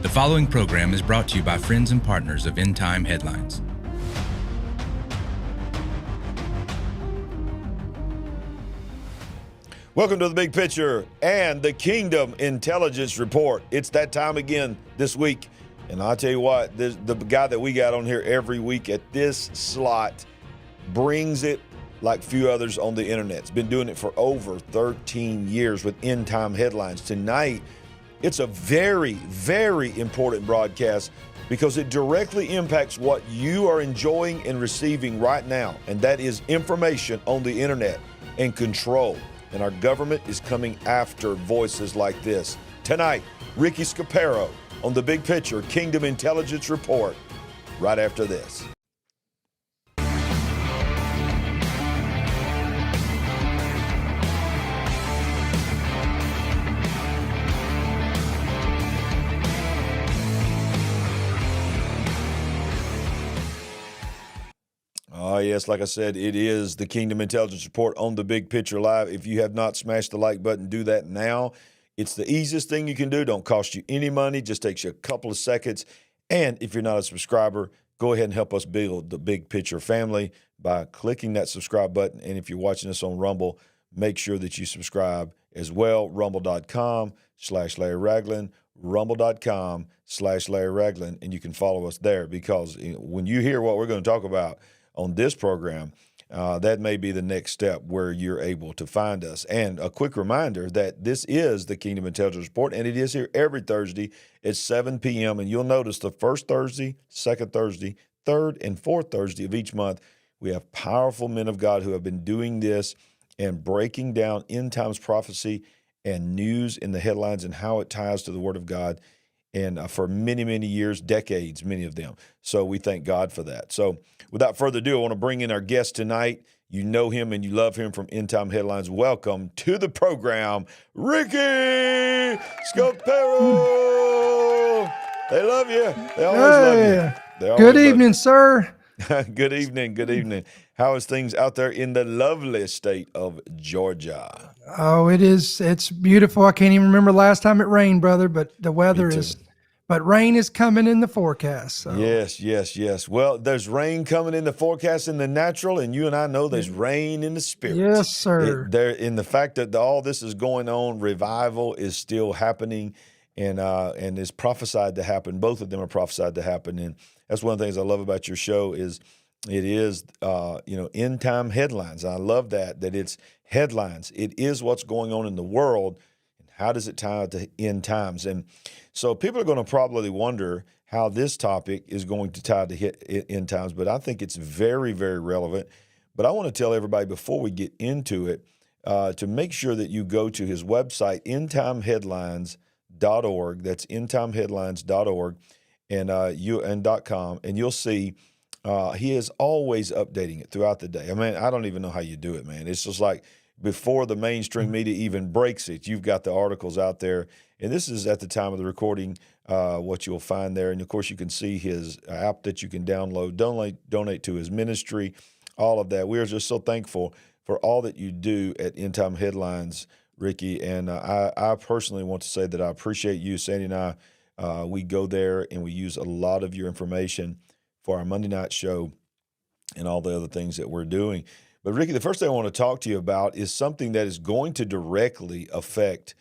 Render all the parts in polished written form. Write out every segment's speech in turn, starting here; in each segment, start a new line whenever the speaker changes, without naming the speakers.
The following program is brought to you by friends and partners of End Time Headlines.
Welcome to The Big Picture and the Kingdom Intelligence Report. It's that time again this week. And I'll tell you what, the guy that we got on here every week at this slot brings it like few others on the internet. He's been doing it for over 13 years with End Time Headlines. Tonight, it's a very, very important broadcast because it directly impacts what you are enjoying and receiving right now, and that is information on the internet and control. And our government is coming after voices like this. Tonight, Ricky Scaparo on The Big Picture Kingdom Intelligence Report, right after this. Oh, yes, like I said, it is the Kingdom Intelligence Report on The Big Picture Live. If you have not smashed the like button, do that now. It's the easiest thing you can do. Don't cost you any money. Just takes you a couple of seconds. And if you're not a subscriber, go ahead and help us build the Big Picture family by clicking that subscribe button. And if you're watching us on Rumble, make sure that you subscribe as well. Rumble.com/Larry Ragland, Rumble.com/Larry Ragland, and you can follow us there because when you hear what we're going to talk about on this program, that may be the next step where you're able to find us. And a quick reminder that this is the Kingdom Intelligence Report, and it is here every Thursday at 7 p.m. And you'll notice the first Thursday, second Thursday, third and fourth Thursday of each month, we have powerful men of God who have been doing this and breaking down end times prophecy and news in the headlines and how it ties to the Word of God. And for many, many years, decades, many of them. So we thank God for that. So without further ado, I want to bring in our guest tonight. You know him and you love him from End Time Headlines. Welcome to the program, Ricky Scaparo. They love you. They always love you.
Good evening, sir.
Good evening. Good evening. How is things out there in the lovely state of Georgia?
Oh, it's beautiful. I can't even remember last time it rained, brother, but the weather but rain is coming in the forecast. So.
Yes. Well, there's rain coming in the forecast in the natural, and you and I know there's rain in the spirit.
Yes, sir.
In the fact that all this is going on, revival is still happening and is prophesied to happen. Both of them are prophesied to happen. And that's one of the things I love about your show is it is, end time headlines. I love that it's headlines. It is what's going on in the world. And how does it tie to end times? And so people are going to probably wonder how this topic is going to tie to end times, but I think it's very, very relevant. But I want to tell everybody before we get into it to make sure that you go to his website, endtimeheadlines.org. That's endtimeheadlines.org and .com, and you'll see he is always updating it throughout the day. I mean, I don't even know how you do it, man. It's just like before the mainstream media even breaks it, you've got the articles out there. And this is at the time of the recording, what you'll find there. And, of course, you can see his app that you can download, donate to his ministry, all of that. We are just so thankful for all that you do at End Time Headlines, Ricky. And I personally want to say that I appreciate you. Sandy and I, we go there and we use a lot of your information for our Monday night show and all the other things that we're doing. But Ricky, the first thing I want to talk to you about is something that is going to directly affect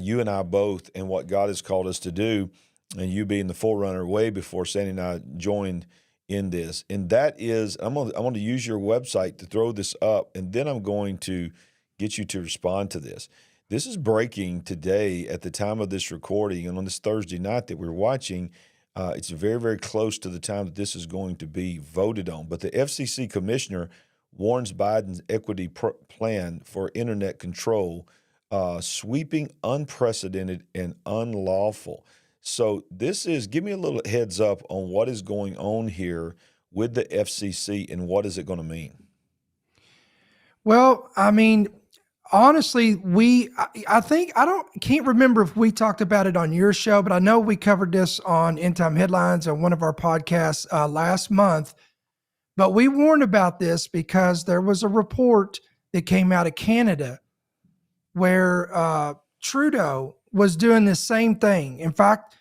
you and I both and what God has called us to do, and you being the forerunner way before Sandy and I joined in this. And that is, I'm going to use your website to throw this up, and then I'm going to get you to respond to this. This is breaking today at the time of this recording, and on this Thursday night that we're watching, it's very, very close to the time that this is going to be voted on. But the FCC commissioner warns Biden's equity plan for internet control sweeping, unprecedented, and unlawful. So give me a little heads up on what is going on here with the FCC and what is it going to mean?
Well, I mean, honestly, can't remember if we talked about it on your show, but I know we covered this on End Time Headlines on one of our podcasts last month. But we warned about this because there was a report that came out of Canada where Trudeau was doing the same thing. In fact,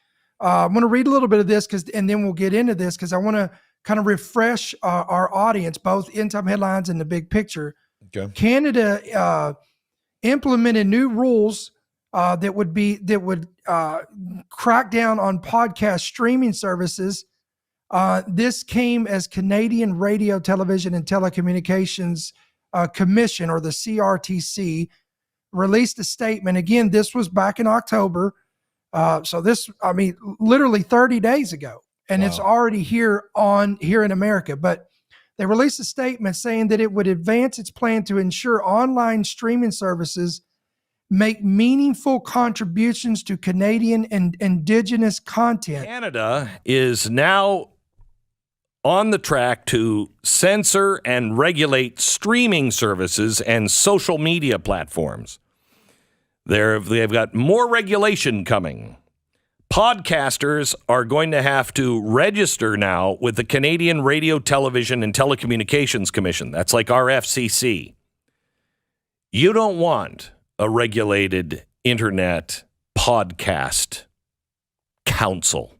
I'm going to read a little bit of this and then we'll get into this because I want to kind of refresh our audience, both End Time Headlines and the big picture.
Okay.
Canada implemented new rules that would crack down on podcast streaming services. This came as Canadian Radio, Television, and Telecommunications Commission, or the CRTC, released a statement. Again, this was back in October. So this, literally 30 days ago, and It's already here in America. But they released a statement saying that it would advance its plan to ensure online streaming services make meaningful contributions to Canadian and Indigenous content.
Canada is now on the track to censor and regulate streaming services and social media platforms. They've got more regulation coming. Podcasters are going to have to register now with the Canadian Radio, Television, and Telecommunications Commission. That's like our FCC. You don't want a regulated internet podcast council.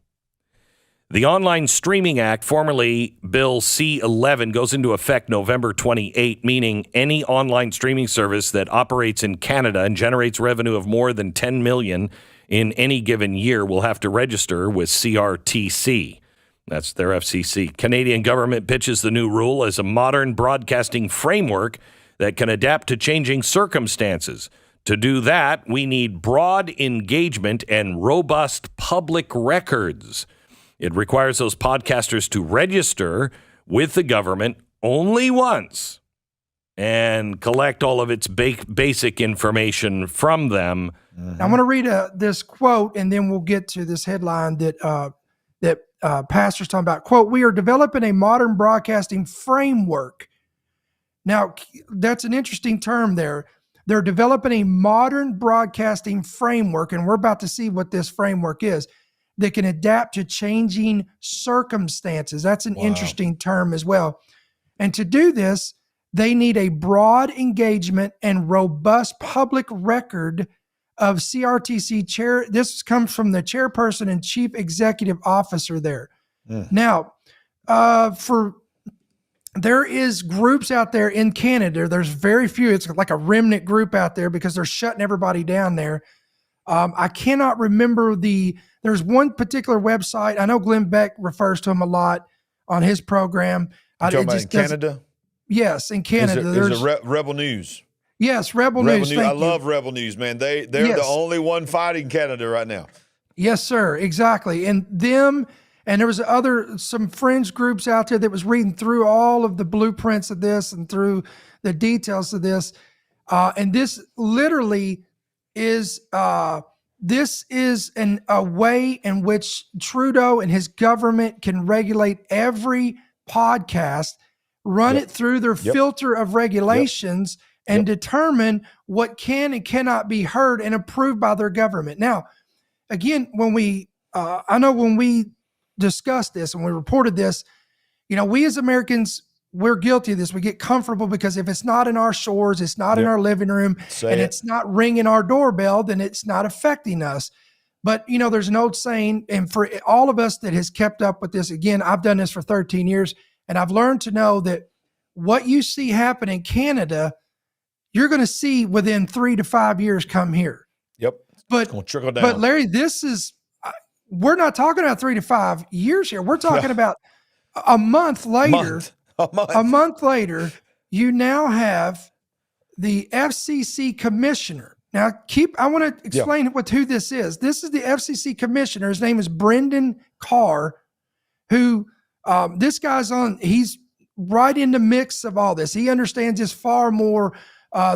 The Online Streaming Act, formerly Bill C-11, goes into effect November 28, meaning any online streaming service that operates in Canada and generates revenue of more than $10 million in any given year will have to register with CRTC. That's their FCC. Canadian government pitches the new rule as a modern broadcasting framework that can adapt to changing circumstances. To do that, we need broad engagement and robust public records. It requires those podcasters to register with the government only once and collect all of its basic information from them.
Mm-hmm. I'm going to read this quote, and then we'll get to this headline that Pastor's talking about. Quote, "We are developing a modern broadcasting framework." Now, that's an interesting term there. They're developing a modern broadcasting framework, and we're about to see what this framework is, that can adapt to changing circumstances. That's an interesting term as well. And to do this, they need a broad engagement and robust public record of CRTC chair. This comes from the chairperson and chief executive officer there. Now, there is groups out there in Canada. There's very few. It's like a remnant group out there because they're shutting everybody down there. I cannot remember there's one particular website. I know Glenn Beck refers to him a lot on his program.
Talking about in Canada?
Yes, in Canada.
There's Rebel News.
Yes, Rebel News.
I love Rebel News, man. They're the only one fighting Canada right now.
Yes, sir. Exactly. And there was some fringe groups out there that was reading through all of the blueprints of this and through the details of this. And this literally is a way in which Trudeau and his government can regulate every podcast, run it through their filter of regulations, and determine what can and cannot be heard and approved by their government. Now, again, when we discussed this and we reported this, we as Americans, we're guilty of this. We get comfortable because if it's not in our shores, it's not in our living room, it's not ringing our doorbell, then it's not affecting us. But, there's an old saying, and for all of us that has kept up with this, again, I've done this for 13 years, and I've learned to know that what you see happen in Canada, you're going to see within 3 to 5 years come here.
Yep.
But,
trickle down.
But Larry, we're not talking about 3 to 5 years here. We're talking about a month later. A month later, you now have the FCC commissioner. Now, I want to explain who this is. This is the FCC commissioner. His name is Brendan Carr, who this guy's he's right in the mix of all this. He understands this far more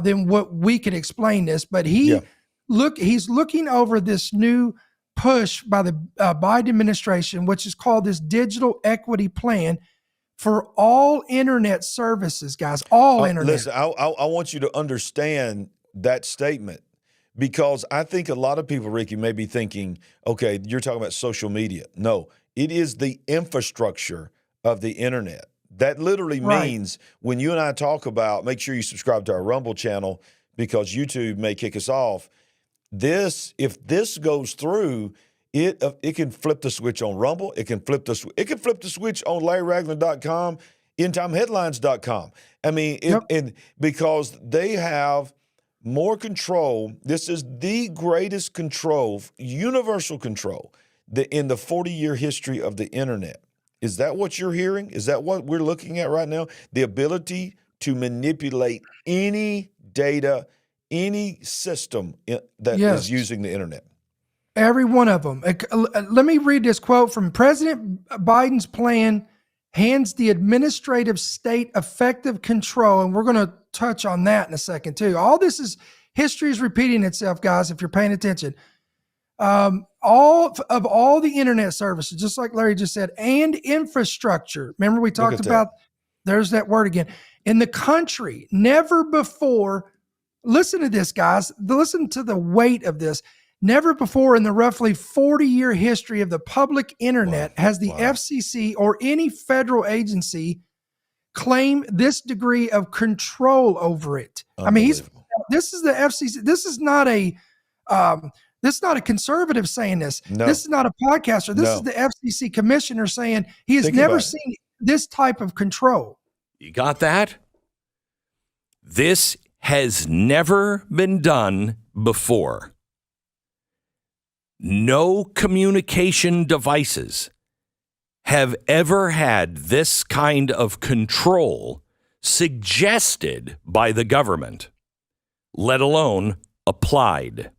than what we can explain this, but he's looking over this new push by the Biden administration, which is called this Digital Equity Plan for all internet services, guys, all internet.
Listen, I want you to understand that statement, because I think a lot of people, Ricky, may be thinking, okay, you're talking about social media. No, it is the infrastructure of the internet. That literally means when you and I talk about, make sure you subscribe to our Rumble channel because YouTube may kick us off. If this goes through, It can flip the switch on Rumble. It can flip the switch on LarryRagland.com, EndTimeHeadlines.com. I mean, because they have more control. This is the greatest control, universal control, in the 40-year history of the internet. Is that what you're hearing? Is that what we're looking at right now? The ability to manipulate any data, any system that is using the internet.
Every one of them. Let me read this quote from President Biden's plan hands the administrative state effective control. And we're going to touch on that in a second too. All this is, history is repeating itself, guys, if you're paying attention. All the internet services, just like Larry just said, and infrastructure. Remember we talked about, there's that word again, in the country, never before. Listen to this, guys. Listen to the weight of this. Never before in the roughly 40-year history of the public internet has the FCC or any federal agency claimed this degree of control over it. I mean, this is the FCC. This is not a conservative saying this. No. This is not a podcaster. This is the FCC commissioner saying he has never seen this type of control.
You got that? This has never been done before. No communication devices have ever had this kind of control suggested by the government, let alone applied.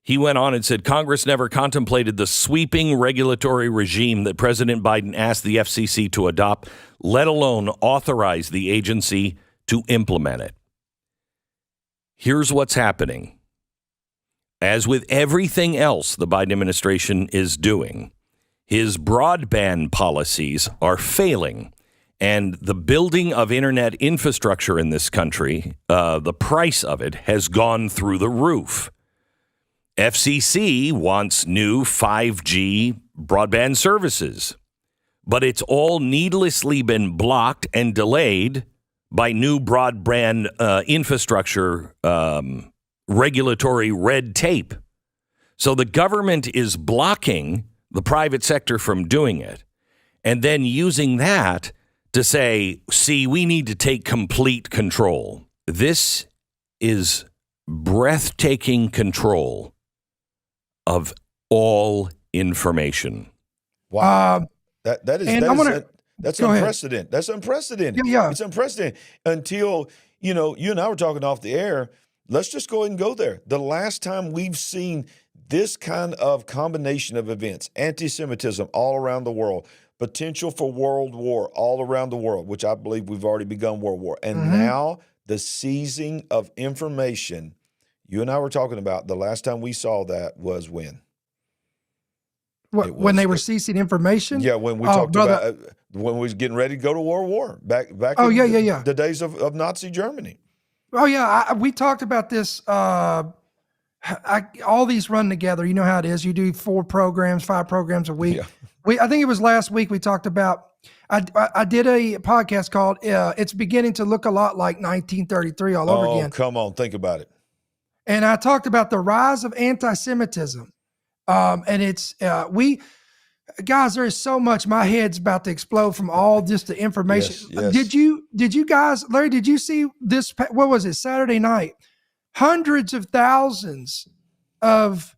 He went on and said, Congress never contemplated the sweeping regulatory regime that President Biden asked the FCC to adopt, let alone authorize the agency to implement it. Here's what's happening. As with everything else the Biden administration is doing, his broadband policies are failing. And the building of internet infrastructure in this country, the price of it has gone through the roof. FCC wants new 5G broadband services, but it's all needlessly been blocked and delayed by new broadband infrastructure regulatory red tape. So the government is blocking the private sector from doing it and then using that to say, see, we need to take complete control. This is breathtaking control of all information.
Wow. That's unprecedented. That's unprecedented.
Yeah.
It's unprecedented. Until, you and I were talking off the air. Let's just go ahead and go there. The last time we've seen this kind of combination of events, anti-Semitism all around the world, potential for world war all around the world, which I believe we've already begun world war. And now the seizing of information, you and I were talking about, the last time we saw that was when?
When they were seizing information?
Yeah, when we talked about when we was getting ready to go to world war, back in the days of Nazi Germany.
Oh, yeah. We talked about this. All these run together. You know how it is. You do 5 programs a week. Yeah. I think it was last week we talked about, I did a podcast called It's Beginning to Look a Lot Like 1933 all over again.
Oh, come on. Think about it.
And I talked about the rise of anti-Semitism. And it's, guys, there is so much. My head's about to explode from all just the information.
Yes.
Did you guys, Larry, did you see this? What was it? Saturday night, hundreds of thousands of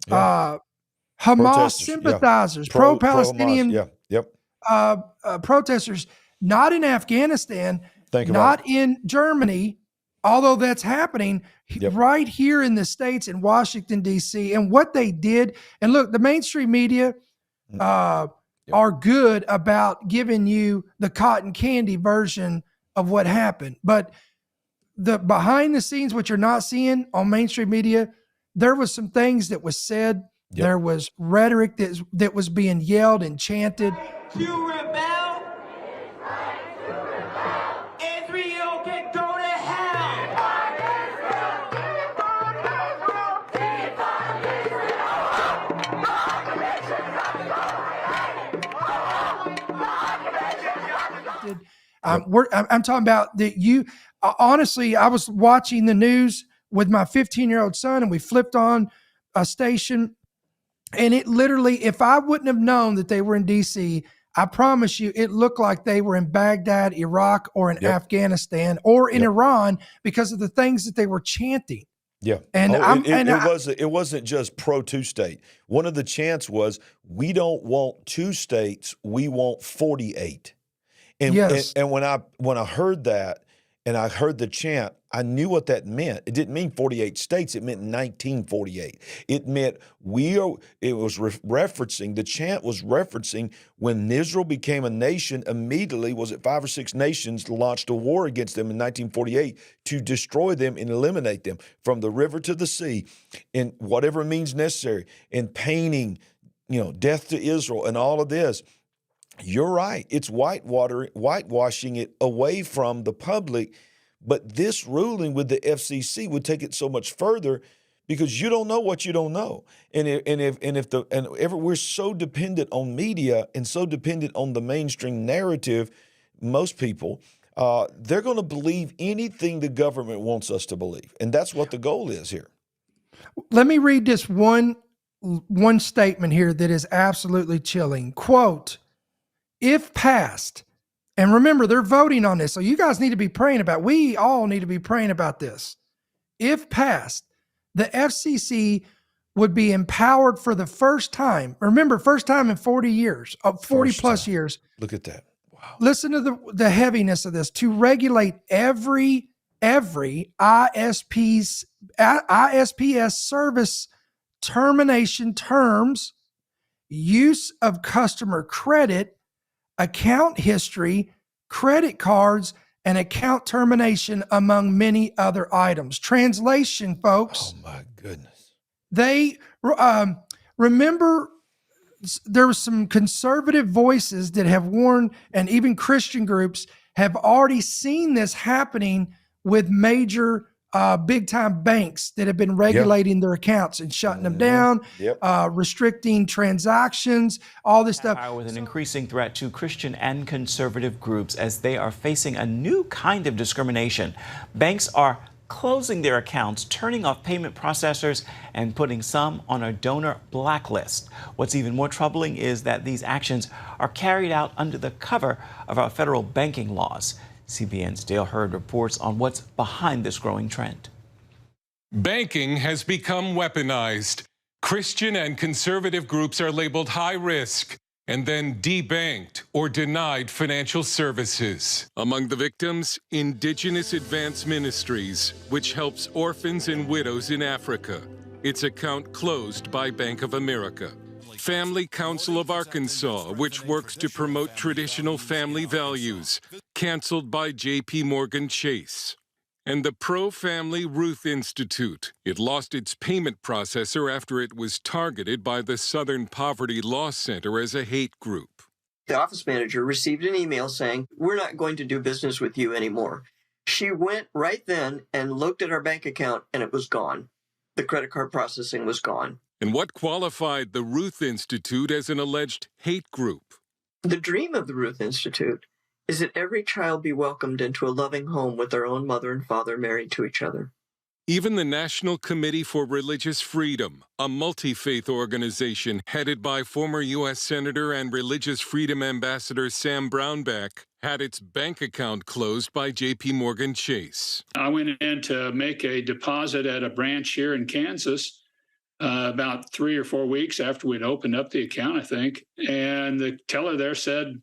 Hamas sympathizers, pro-Palestinian protesters, not in Afghanistan, not in Germany, although that's happening right here in the States in Washington, D.C. And what they did, and look, the mainstream media are good about giving you the cotton candy version of what happened. But the behind the scenes, what you're not seeing on mainstream media, there was some things that was said. Yep. There was rhetoric that was being yelled and chanted.
You rebel. Israel can go to hell.
I'm talking about that. Honestly, I was watching the news with my 15-year-old son, and we flipped on a station, And it literally, if I wouldn't have known that they were in DC, I promise you, it looked like they were in Baghdad, Iraq, or in Afghanistan, or in Iran because of the things that they were chanting.
Yeah.
And
it wasn't just pro two-state. One of the chants was, we don't want 2 states, we want 48. And,
yes.
and when I heard that and I heard the chant, I knew what that meant. It didn't mean 48 states. It meant 1948. It meant referencing, the chant was referencing when Israel became a nation, immediately, was it 5 or 6 nations launched a war against them in 1948 to destroy them and eliminate them from the river to the sea in whatever means necessary, and painting, death to Israel and all of this. You're right. It's whitewashing it away from the public. But this ruling with the FCC would take it so much further, because you don't know what you don't know. We're so dependent on media and so dependent on the mainstream narrative, most people, they're going to believe anything the government wants us to believe. And that's what the goal is here.
Let me read this one statement here that is absolutely chilling. Quote, if passed, and remember, they're voting on this, so you guys need to be praying about it. We all need to be praying about this. If passed, the FCC would be empowered for the first time. Remember, first time in 40 years, 40 plus years.
Look at that. Wow.
Listen to the heaviness of this. To regulate every ISPS service termination terms, use of customer credit, account history, credit cards, and account termination, among many other items. Translation, folks.
Oh my goodness.
They remember there were some conservative voices that have warned, and even Christian groups have already seen this happening with major big time banks that have been regulating their accounts and shutting them down, restricting transactions, all this stuff.
With an increasing threat to Christian and conservative groups as they are facing a new kind of discrimination. Banks are closing their accounts, turning off payment processors, and putting some on a donor blacklist. What's even more troubling is that these actions are carried out under the cover of our federal banking laws. CBN's Dale Hurd reports on what's behind this growing trend.
Banking has become weaponized. Christian and conservative groups are labeled high risk and then debanked or denied financial services. Among the victims, Indigenous Advanced Ministries, which helps orphans and widows in Africa. Its account closed by Bank of America. Family Council of Arkansas, which works to promote traditional family values, canceled by J.P. Morgan Chase. And the Pro-Family Ruth Institute. It lost its payment processor after it was targeted by the Southern Poverty Law Center as a hate group.
The office manager received an email saying, "We're not going to do business with you anymore." She went right then and looked at our bank account, and it was gone. The credit card processing was gone.
And what qualified the Ruth Institute as an alleged hate group?
The dream of the Ruth Institute is that every child be welcomed into a loving home with their own mother and father married to each other.
Even the National Committee for Religious Freedom, a multi-faith organization headed by former U.S. Senator and Religious Freedom Ambassador Sam Brownback, had its bank account closed by J.P. Morgan Chase.
I went in to make a deposit at a branch here in Kansas about 3 or 4 weeks after we'd opened up the account, I think. And the teller there said,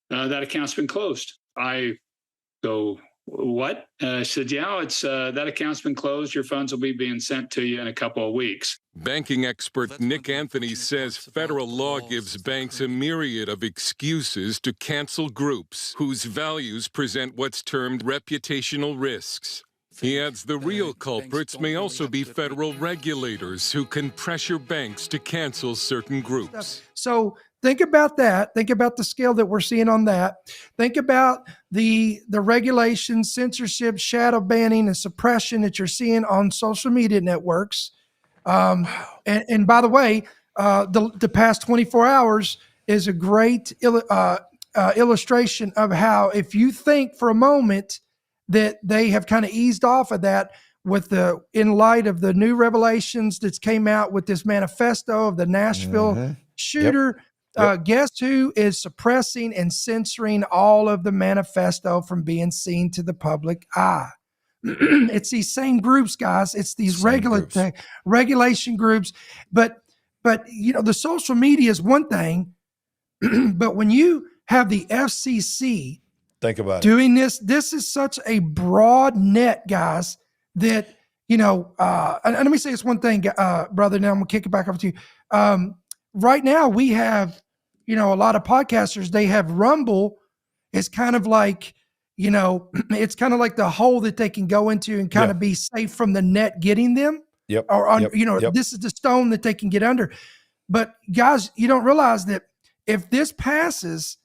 that account's been closed. I go, what? I said, yeah, it's that account's been closed. Your funds will be being sent to you in a couple of weeks.
Banking expert Nick Anthony says federal law gives banks a myriad of excuses to cancel groups whose values present what's termed reputational risks. He adds the real culprits may also be federal regulators who can pressure banks to cancel certain groups.
So think about that. Think about the scale that we're seeing on that. Think about the regulations, censorship, shadow banning, and suppression that you're seeing on social media networks. And by the way, the past 24 hours is a great illustration of how, if you think for a moment that they have kind of eased off of that, in light of the new revelations that's came out with this manifesto of the Nashville shooter, guess who is suppressing and censoring all of the manifesto from being seen to the public eye? It's these same groups, guys. It's these regulation groups. But the social media is one thing, but when you have the FCC
think about
doing this is such a broad net, guys, that and let me say this one thing, brother. Now I'm gonna kick it back over to you. Right now we have, a lot of podcasters. They have Rumble. It's kind of like, it's kind of like the hole that they can go into and kind of be safe from the net getting them. This is the stone that they can get under. But guys, you don't realize that if this passes,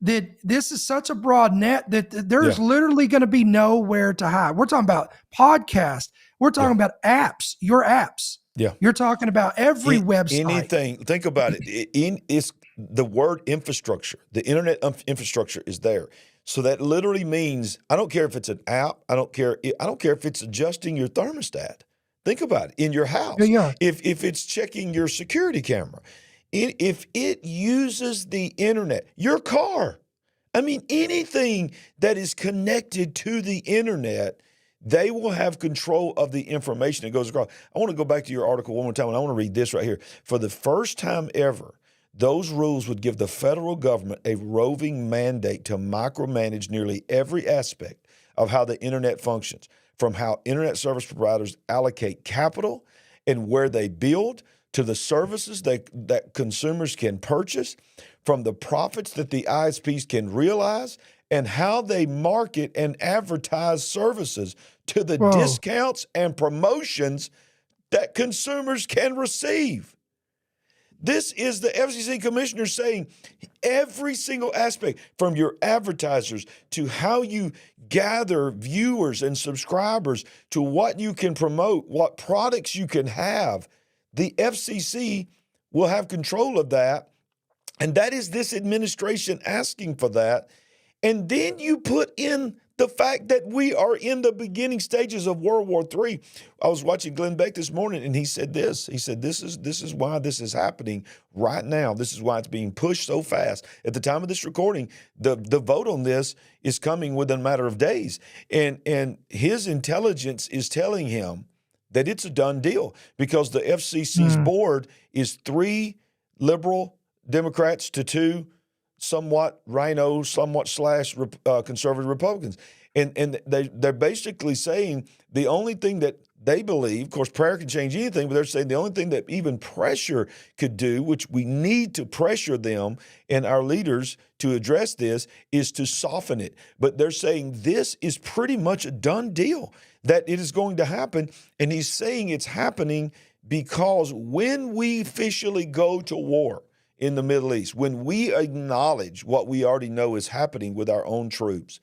that this is such a broad net that there's literally going to be nowhere to hide. We're talking about podcasts. We're talking about apps, your apps.
Yeah.
You're talking about every website.
Anything. Think about it. It's the word infrastructure. The internet infrastructure is there. So that literally means, I don't care if it's an app. I don't care if it's adjusting your thermostat. Think about it in your house.
Yeah.
If it's checking your security camera, if it uses the internet, your car, anything that is connected to the internet, they will have control of the information that goes across. I want to go back to your article one more time, and I want to read this right here. For the first time ever, those rules would give the federal government a roving mandate to micromanage nearly every aspect of how the internet functions, from how internet service providers allocate capital and where they build, to the services that consumers can purchase, from the profits that the ISPs can realize, and how they market and advertise services, to the discounts and promotions that consumers can receive. This is the FCC commissioner saying every single aspect, from your advertisers to how you gather viewers and subscribers to what you can promote, what products you can have, the FCC will have control of that. And that is this administration asking for that. And then you put in the fact that we are in the beginning stages of World War III. I was watching Glenn Beck this morning, and he said this. He said, this is why this is happening right now. This is why it's being pushed so fast. At the time of this recording, the vote on this is coming within a matter of days. And his intelligence is telling him that it's a done deal, because the FCC's board is 3 liberal Democrats to 2 somewhat rhino, somewhat slash conservative Republicans. And they're basically saying the only thing that they believe, of course, prayer can change anything, but they're saying the only thing that even pressure could do, which we need to pressure them and our leaders to address this, is to soften it. But they're saying this is pretty much a done deal, that it is going to happen. And he's saying it's happening because when we officially go to war in the Middle East, when we acknowledge what we already know is happening with our own troops,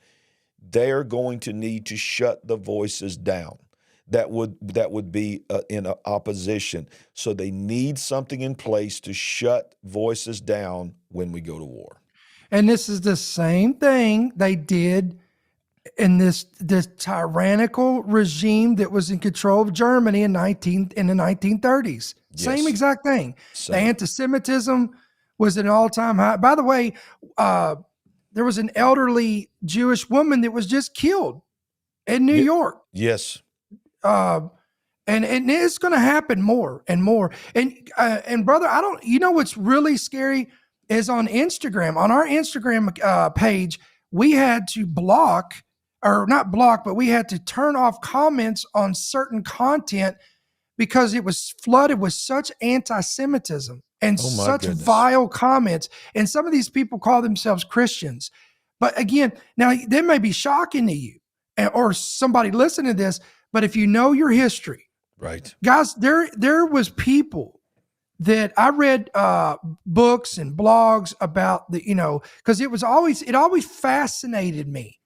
they're going to need to shut the voices down that would be in opposition. So they need something in place to shut voices down when we go to war.
And this is the same thing they did in this tyrannical regime that was in control of Germany in the 1930s.
Yes.
Same exact thing. The anti-Semitism was at an all-time high. By the way, there was an elderly Jewish woman that was just killed in New York.
Yes.
And it's going to happen more and more. And brother, what's really scary is on Instagram, on our Instagram page, we had to we had to turn off comments on certain content because it was flooded with such anti-Semitism and such vile comments. And some of these people call themselves Christians. But again, now they may be shocking to you or somebody listening to this, but if you know your history,
right, guys,
there was people that I read books and blogs about because it always fascinated me.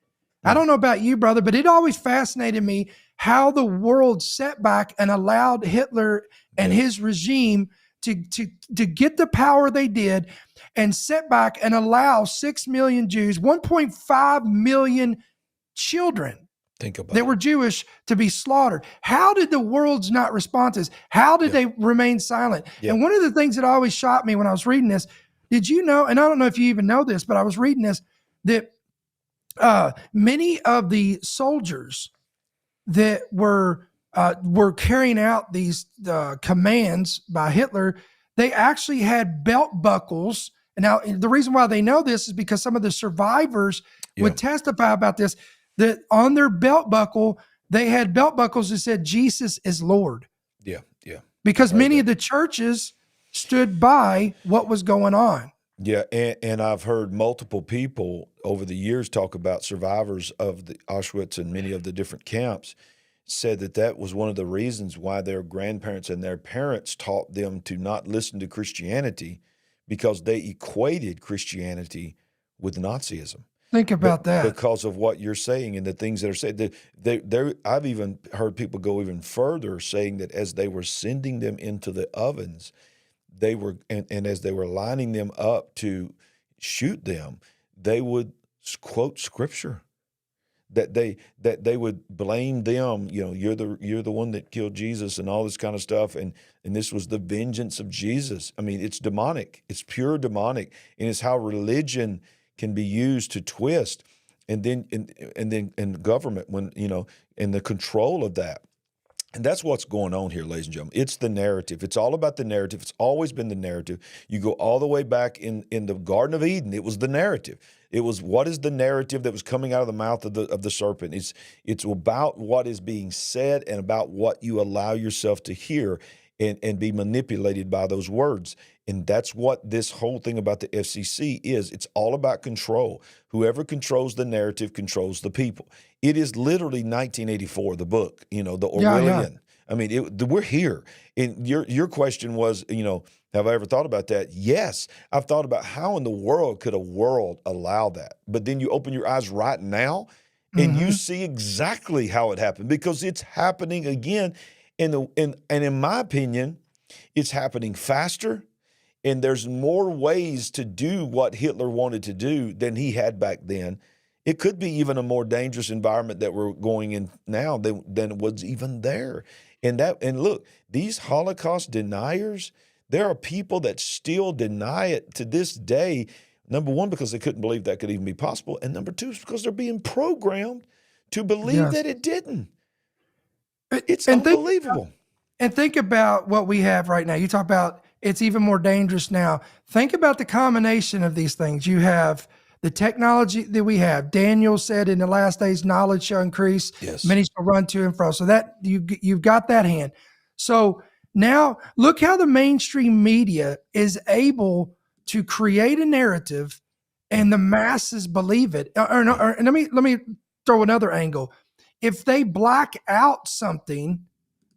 I don't know about you, brother, but it always fascinated me how the world sat back and allowed Hitler and his regime to get the power they did, and sit back and allow 6 million Jews, 1.5 million children
Think about
that
it.
were Jewish to be slaughtered. How did the world's not respond to this? How did they remain silent?
Yeah.
And one of the things that always shocked me when I was reading this, did you know, and I don't know if you even know this, but I was reading this, that many of the soldiers that were carrying out these commands by Hitler, they actually had belt buckles. And now the reason why they know this is because some of the survivors would testify about this, that on their belt buckle, they had belt buckles that said Jesus is Lord.
Yeah, yeah.
Because many of the churches stood by what was going on.
Yeah, and I've heard multiple people over the years talk about survivors of the Auschwitz and many of the different camps said that was one of the reasons why their grandparents and their parents taught them to not listen to Christianity, because they equated Christianity with Nazism.
Think about that.
Because of what you're saying and the things that are said. I've even heard people go even further, saying that as they were sending them into the ovens, they were, and as they were lining them up to shoot them, they would quote scripture. That they would blame them, you're the one that killed Jesus and all this kind of stuff, and this was the vengeance of Jesus. I mean, it's demonic. It's pure demonic, and it's how religion can be used to twist, and then in government, when in the control of that. And that's what's going on here, ladies and gentlemen. It's the narrative. It's all about the narrative. It's always been the narrative. You go all the way back in the Garden of Eden, it was the narrative. It was, what is the narrative that was coming out of the mouth of the serpent? It's about what is being said and about what you allow yourself to hear and be manipulated by those words. And that's what this whole thing about the FCC is. It's all about control. Whoever controls the narrative controls the people. It is literally 1984, the book, the Orwellian.
Yeah.
I mean, we're here. And your question was, have I ever thought about that? Yes, I've thought about how in the world could a world allow that? But then you open your eyes right now and you see exactly how it happened, because it's happening again. And in my opinion, it's happening faster, and there's more ways to do what Hitler wanted to do than he had back then. It could be even a more dangerous environment that we're going in now than was even there. And look, these Holocaust deniers, there are people that still deny it to this day. Number one, because they couldn't believe that could even be possible. And number two, is because they're being programmed to believe that it didn't. It's unbelievable.
Think about what we have right now. You talk about it's even more dangerous now. Think about the combination of these things. You have the technology that we have. Daniel said in the last days, knowledge shall increase.
Yes.
Many shall run to and fro. So that you've got that hand. So now look how the mainstream media is able to create a narrative and the masses believe it. And let me throw another angle. If they black out something,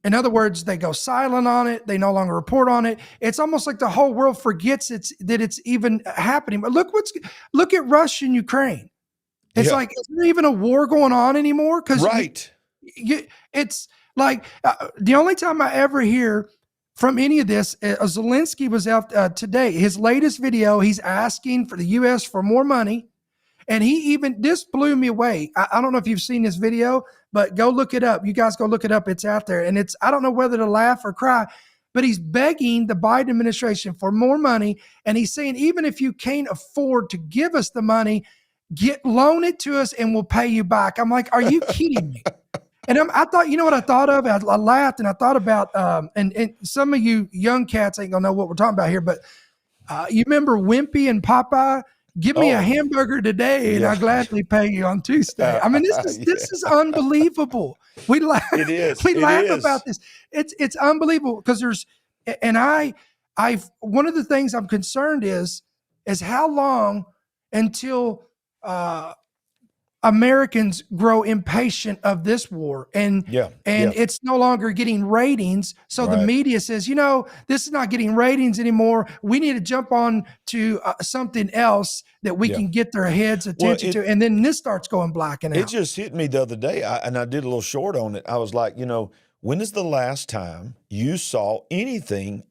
in other words, they go silent on it, they no longer report on it, it's almost like the whole world forgets that it's even happening. But look at Russia and Ukraine. It's like, is there even a war going on anymore? Because it's like the only time I ever hear from any of this, Zelensky was out today. His latest video, he's asking for the U.S. for more money. And this blew me away. I don't know if you've seen this video, but go look it up. You guys go look it up. It's out there. And I don't know whether to laugh or cry, but he's begging the Biden administration for more money. And he's saying, even if you can't afford to give us the money, loan it to us and we'll pay you back. I'm like, are you kidding me? And I thought, you know what I thought of? I laughed and I thought about, and some of you young cats ain't gonna know what we're talking about here, but you remember Wimpy and Popeye? Give me a hamburger today, and I'll gladly pay you on Tuesday. I mean, this is unbelievable. We laugh.
It is.
We laugh about this. It's unbelievable because one of the things I'm concerned is how long until Americans grow impatient of this war, and it's no longer getting ratings. So the media says, this is not getting ratings anymore. We need to jump on to something else that we can get their heads attention to. And then this starts going black and out.
It just hit me the other day, and I did a little short on it. I was like, when is the last time you saw anything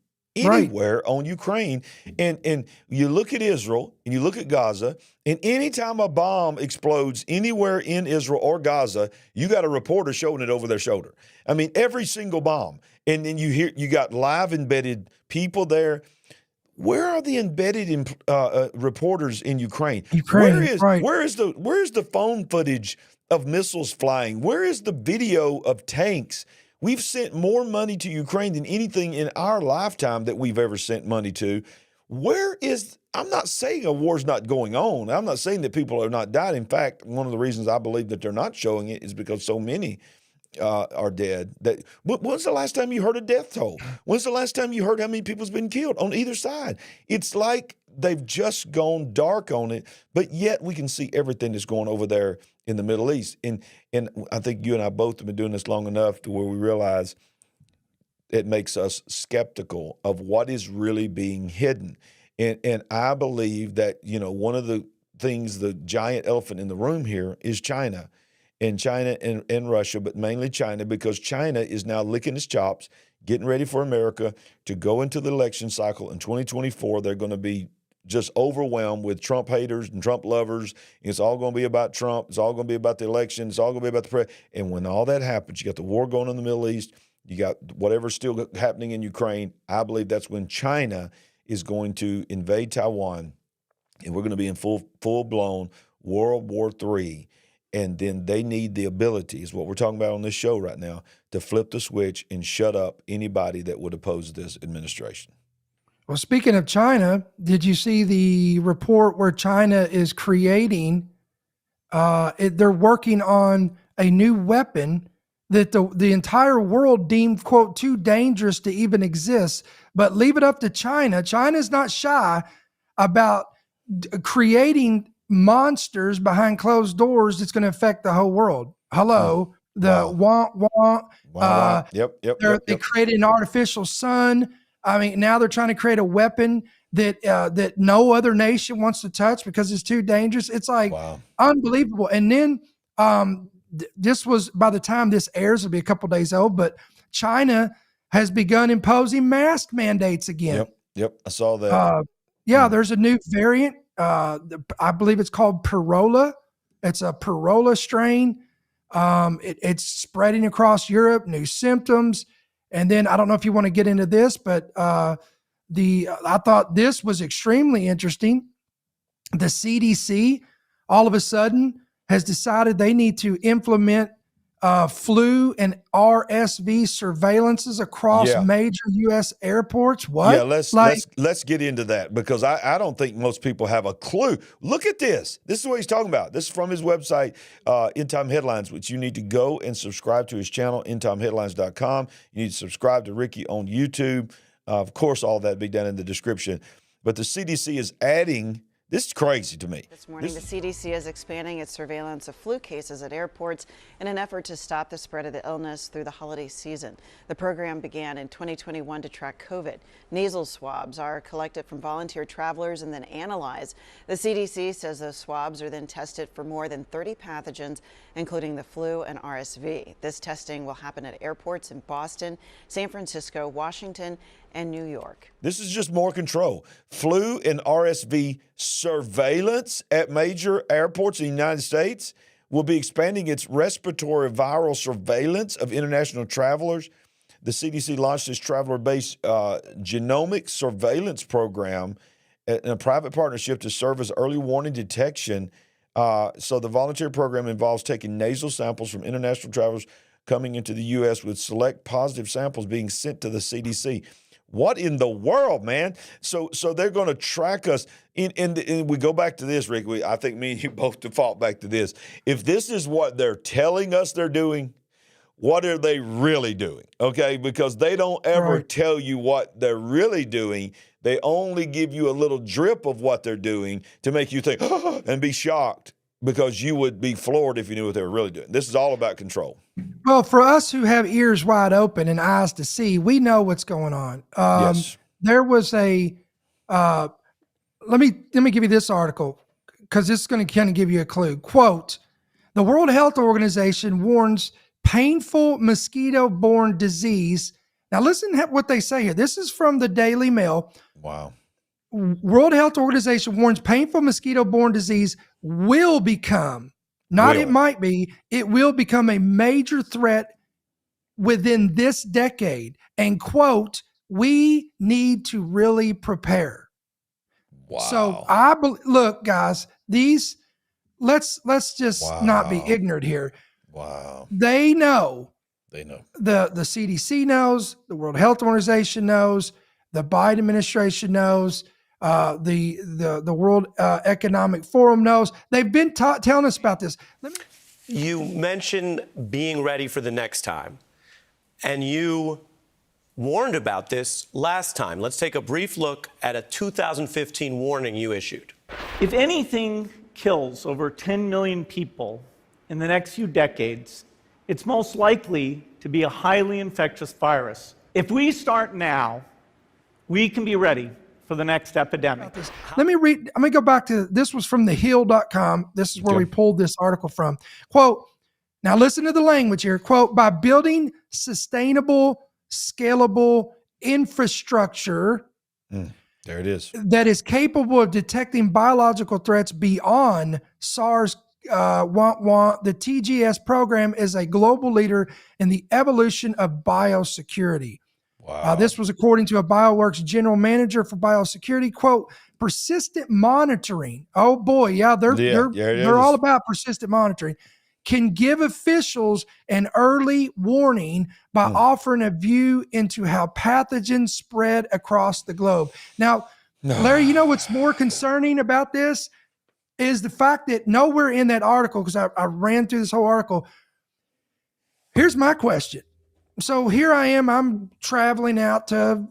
anywhere on Ukraine. And you look at Israel and you look at Gaza, and anytime a bomb explodes anywhere in Israel or Gaza, you got a reporter showing it over their shoulder. I mean, every single bomb. And then you got live embedded people there. Where are the embedded reporters in Ukraine? Where is the phone footage of missiles flying? Where is the video of tanks? We've sent more money to Ukraine than anything in our lifetime that we've ever sent money to. I'm not saying a war's not going on. I'm not saying that people are not dying. In fact, one of the reasons I believe that they're not showing it is because so many are dead. When's the last time you heard a death toll? When's the last time you heard how many people's been killed on either side? It's like they've just gone dark on it, but yet we can see everything that's going over there in the Middle East. And I think you and I both have been doing this long enough to where we realize it makes us skeptical of what is really being hidden. And I believe that, one of the things, the giant elephant in the room here is China. And China and Russia, but mainly China, because China is now licking its chops, getting ready for America to go into the election cycle in 2024. They're going to be just overwhelmed with Trump haters and Trump lovers. It's all going to be about Trump. It's all going to be about the election. It's all going to be about the president. And when all that happens, you got the war going on in the Middle East. You got whatever's still happening in Ukraine. I believe that's when China is going to invade Taiwan, and we're going to be in full-blown World War III. And then they need the ability, is what we're talking about on this show right now, to flip the switch and shut up anybody that would oppose this administration.
Well, speaking of China, did you see the report where China is creating, they're working on a new weapon that the entire world deemed, quote, too dangerous to even exist, but leave it up to China. China's not shy about creating monsters behind closed doors that's going to affect the whole world. Hello, They created an artificial sun. I mean, now they're trying to create a weapon that no other nation wants to touch because it's too dangerous. It's like unbelievable. And then this was, by the time this airs, it'll be a couple days old, but China has begun imposing mask mandates again.
Yep. I saw that.
There's a new variant. I believe it's called Parola. It's a Parola strain. It's spreading across Europe, new symptoms. And then I don't know if you want to get into this, but I thought this was extremely interesting. The CDC all of a sudden has decided they need to implement flu and RSV surveillances across major U.S. airports. What?
Yeah, let's get into that, because I don't think most people have a clue. Look at this. This is what he's talking about. This is from his website, End Time Headlines, which you need to go and subscribe to his channel, endtimeheadlines.com. You need to subscribe to Ricky on YouTube. Of course, all that will be down in the description. But the CDC is adding. This is crazy to me.
This morning, the CDC is expanding its surveillance of flu cases at airports in an effort to stop the spread of the illness through the holiday season. The program began in 2021 to track COVID. Nasal swabs are collected from volunteer travelers and then analyzed. The CDC says those swabs are then tested for more than 30 pathogens, including the flu and RSV. This testing will happen at airports in Boston, San Francisco, Washington, and New York.
This is just more control. Flu and RSV surveillance at major airports in the United States will be expanding its respiratory viral surveillance of international travelers. The CDC launched this traveler-based genomic surveillance program in a private partnership to serve as early warning detection. So the volunteer program involves taking nasal samples from international travelers coming into the U.S. with select positive samples being sent to the CDC. What in the world, man? So they're going to track us. And we go back to this, Rick. I think me and you both default back to this. If this is what they're telling us they're doing, what are they really doing? Okay, because they don't ever tell you what they're really doing. They only give you a little drip of what they're doing to make you think and be shocked, because you would be floored if you knew what they were really doing. This is all about control.
Well, for us who have ears wide open and eyes to see, we know what's going on.
Yes.
There was a, let me give you this article, because this is going to kind of give you a clue. Quote, the World Health Organization warns painful mosquito-borne disease Now, listen to what they say here. This is from the Daily Mail.
Wow.
World Health Organization warns painful mosquito-borne disease will become, not it might be, it will become a major threat within this decade. And quote, we need to really prepare.
Wow.
So look, guys, let's just not be ignorant here.
Wow.
They know.
They know.
The CDC knows, the World Health Organization knows, the Biden administration knows, the World Economic Forum knows. They've been telling us about this.
You mentioned being ready for the next time, and you warned about this last time. Let's take a brief look at a 2015 warning you issued.
If anything kills over 10 million people in the next few decades, it's most likely to be a highly infectious virus. If we start now, we can be ready for the next epidemic.
Let me go back to, this was from thehill.com. This is where we pulled this article from. Quote, now listen to the language here. Quote, by building sustainable, scalable infrastructure
there it is,
that is capable of detecting biological threats beyond SARS the TGS program is a global leader in the evolution of biosecurity.
Wow.
This was according to a BioWorks general manager for biosecurity. Quote, persistent monitoring. Oh boy, they're all about persistent monitoring. Can give officials an early warning by offering a view into how pathogens spread across the globe. Now, Larry, you know what's more concerning about this is the fact that nowhere in that article, because I ran through this whole article. Here's my question. So here I am, I'm traveling out to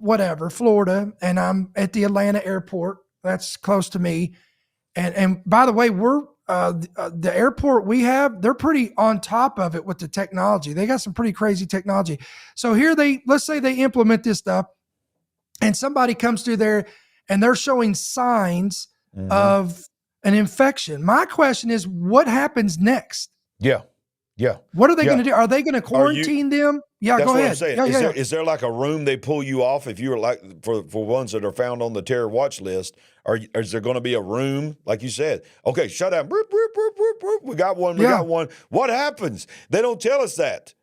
Florida, and I'm at the Atlanta airport. That's close to me. And by the way, we're the airport we have, they're pretty on top of it with the technology. They got some pretty crazy technology. So here let's say they implement this stuff, and somebody comes through there and they're showing signs of an infection. My question is, what happens next?
Yeah.
What are they going to do? Are they going to quarantine them? Yeah,
that's
go ahead.
What I'm saying. Is there like a room they pull you off if you were like for ones that are found on the terror watch list? Is there going to be a room like you said? Okay, shut down. We got one. We got one. What happens? They don't tell us that.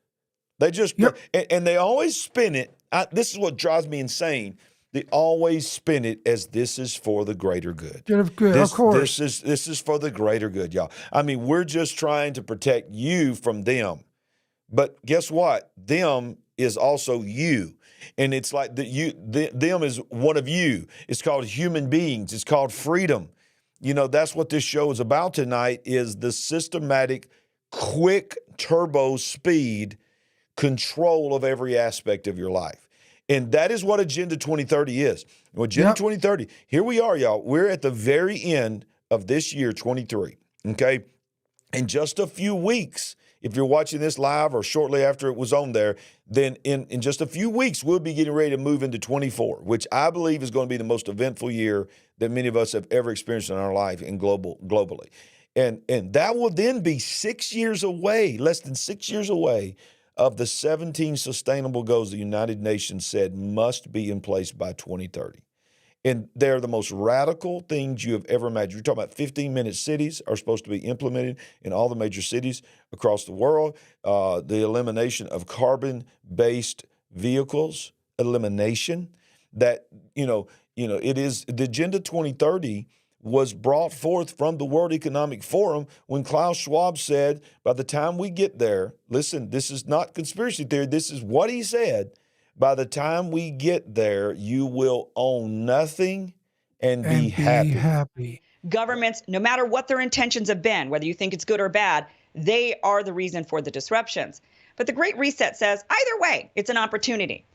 They just and they always spin it. This is what drives me insane. They always spin it as this is for the greater good.
Of course.
This is for the greater good, y'all. I mean, we're just trying to protect you from them. But guess what? Them is also you. And it's like them is one of you. It's called human beings. It's called freedom. You know, that's what this show is about tonight, is the systematic, quick, turbo speed control of every aspect of your life. And that is what Agenda 2030 is. Well, Agenda 2030, here we are, y'all. We're at the very end of this year, 23, okay? In just a few weeks, if you're watching this live or shortly after it was on there, then in just a few weeks, we'll be getting ready to move into 24, which I believe is going to be the most eventful year that many of us have ever experienced in our life and globally. And that will then be 6 years away, less than 6 years away, of the 17 sustainable goals the United Nations said must be in place by 2030. And they're the most radical things you have ever imagined. You're talking about 15-minute cities are supposed to be implemented in all the major cities across the world. The elimination of carbon-based vehicles, elimination. That, it is the Agenda 2030 was brought forth from the World Economic Forum when Klaus Schwab said, by the time we get there, listen, this is not conspiracy theory, this is what he said, by the time we get there, you will own nothing and be happy.
Governments, no matter what their intentions have been, whether you think it's good or bad, they are the reason for the disruptions. But the Great Reset says, either way, it's an opportunity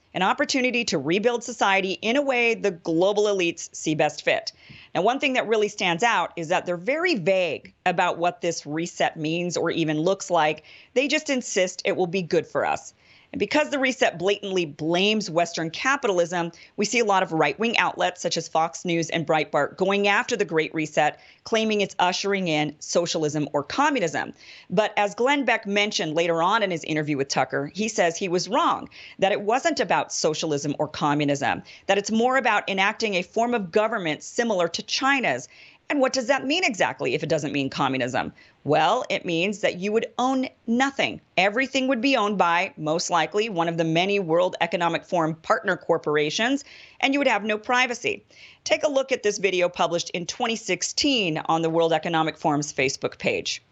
to rebuild society in a way the global elites see best fit. Now, one thing that really stands out is that they're very vague about what this reset means or even looks like. They just insist it will be good for us. And because the reset blatantly blames Western capitalism, we see a lot of right-wing outlets such as Fox News and Breitbart going after the Great Reset, claiming it's ushering in socialism or communism. But as Glenn Beck mentioned later on in his interview with Tucker, he says he was wrong, that it wasn't about socialism or communism, that it's more about enacting a form of government similar to China's. And what does that mean exactly if it doesn't mean communism? Well, it means that you would own nothing. Everything would be owned by, most likely, one of the many World Economic Forum partner corporations, and you would have no privacy. Take a look at this video published in 2016 on the World Economic Forum's Facebook page.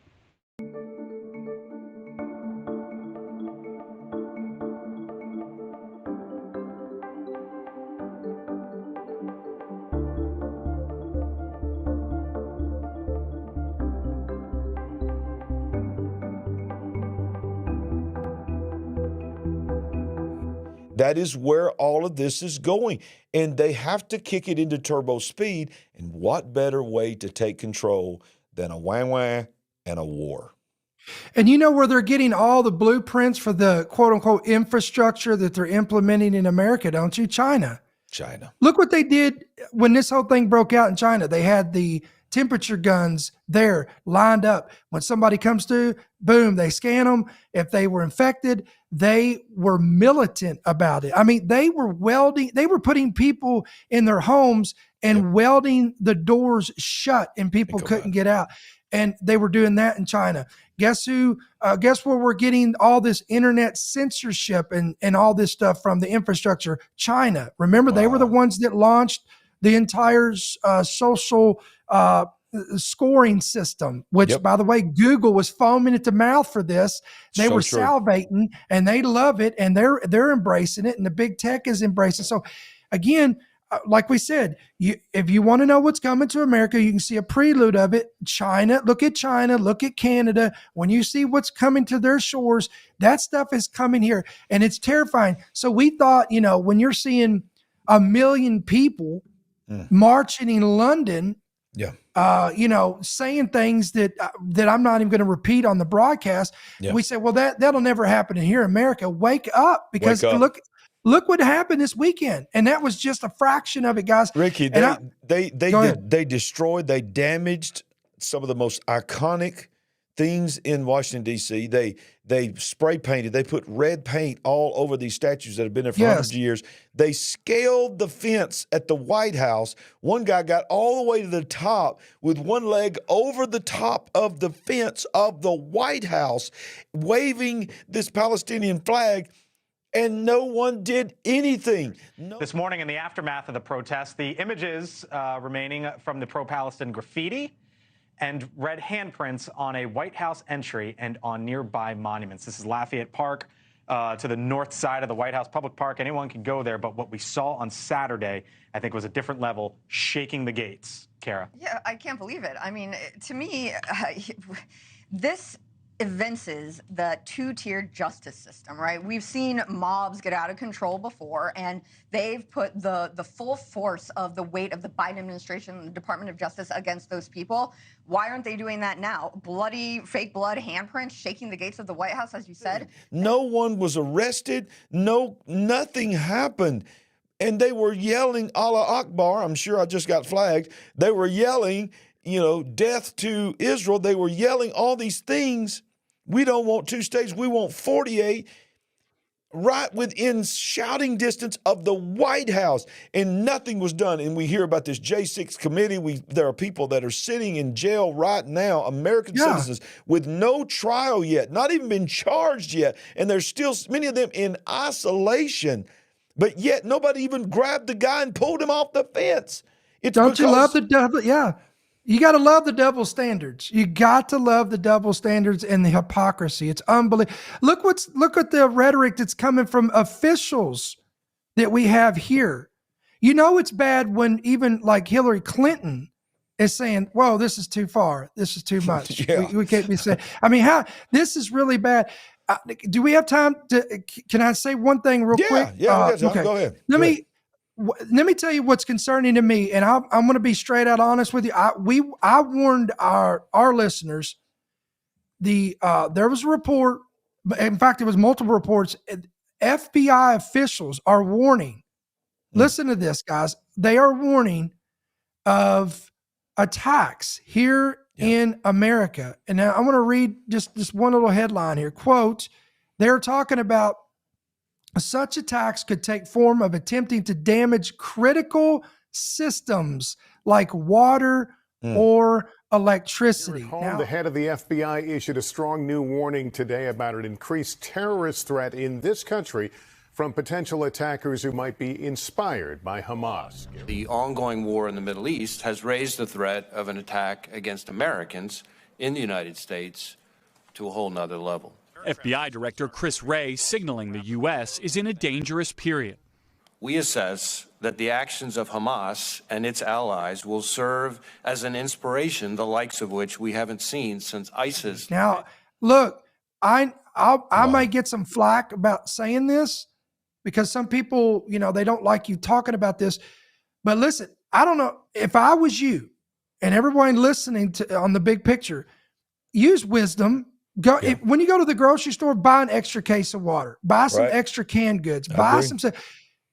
That is where all of this is going. And they have to kick it into turbo speed. And what better way to take control than a wah-wah and a war?
And you know where they're getting all the blueprints for the quote-unquote infrastructure that they're implementing in America, don't you? China. Look what they did when this whole thing broke out in China. They had the temperature guns there lined up. When somebody comes through, boom, they scan them. If they were infected, they were militant about it. I mean, they were welding, they were putting people in their homes and welding the doors shut, and people couldn't get out. And they were doing that in China. Guess where we're getting all this internet censorship and all this stuff from, the infrastructure? China. Remember, they were the ones that launched the entire social scoring system, which, by the way, Google was foaming at the mouth for this. They were salivating, and they love it, and they're embracing it, and the big tech is embracing it. So again, like we said, if you want to know what's coming to America, you can see a prelude of it. China, look at Canada. When you see what's coming to their shores, that stuff is coming here, and it's terrifying. So we thought, when you're seeing 1 million people marching in London, saying things that I'm not even going to repeat on the broadcast, we said, well, that'll never happen in here in America. Wake up, because look what happened this weekend, and that was just a fraction of it, guys.
Ricky, they destroyed, they damaged some of the most iconic things in Washington, D.C. They spray painted, they put red paint all over these statues that have been there for hundreds of years. They scaled the fence at the White House. One guy got all the way to the top with one leg over the top of the fence of the White House, waving this Palestinian flag, and no one did anything.
This morning, in the aftermath of the protests, the images remaining from the pro-Palestine graffiti and red handprints on a White House entry and on nearby monuments. This is Lafayette Park, to the north side of the White House public park. Anyone can go there, but what we saw on Saturday, I think, was a different level, shaking the gates. Kara.
Yeah, I can't believe it. I mean, to me, this evinces the two-tiered justice system, right? We've seen mobs get out of control before, and they've put the full force of the weight of the Biden administration and the Department of Justice against those people. Why aren't they doing that now? Bloody, fake blood handprints shaking the gates of the White House, as you said.
No one was arrested. Nothing happened. And they were yelling, Allah Akbar. I'm sure I just got flagged. They were yelling, death to Israel. They were yelling all these things. We don't want 2 states. We want 48, right within shouting distance of the White House. And nothing was done. And we hear about this J6 committee. There are people that are sitting in jail right now, American citizens, with no trial yet, not even been charged yet. And there's still many of them in isolation. But yet nobody even grabbed the guy and pulled him off the fence.
Don't you love the devil? Yeah. You got to love the double standards. You got to love the double standards and the hypocrisy. It's unbelievable. Look at the rhetoric that's coming from officials that we have here. It's bad when even like Hillary Clinton is saying, whoa, this is too far. This is too much. We can't be saying, this is really bad. Do we have time can I say one thing real quick?
Yeah, okay. Go ahead.
Let me tell you what's concerning to me, and I'm going to be straight out honest with you. I warned our listeners. There was a report. In fact, it was multiple reports FBI officials are warning. Listen to this, guys. They are warning of attacks here in America. And now I want to read just this one little headline here. Quote, they're talking about such attacks could take form of attempting to damage critical systems like water or electricity.
Here at home, the head of the FBI issued a strong new warning today about an increased terrorist threat in this country from potential attackers who might be inspired by Hamas.
The ongoing war in the Middle East has raised the threat of an attack against Americans in the United States to a whole nother level.
FBI Director Chris Wray signaling the U.S. is in a dangerous period.
We assess that the actions of Hamas and its allies will serve as an inspiration, the likes of which we haven't seen since ISIS.
Now, look, I might get some flack about saying this because some people, you know, they don't like you talking about this. But listen, I don't know if I was you and everyone listening to on the big picture, use wisdom. Go when you go to the grocery store, buy an extra case of water, buy some extra canned goods, buy some stuff.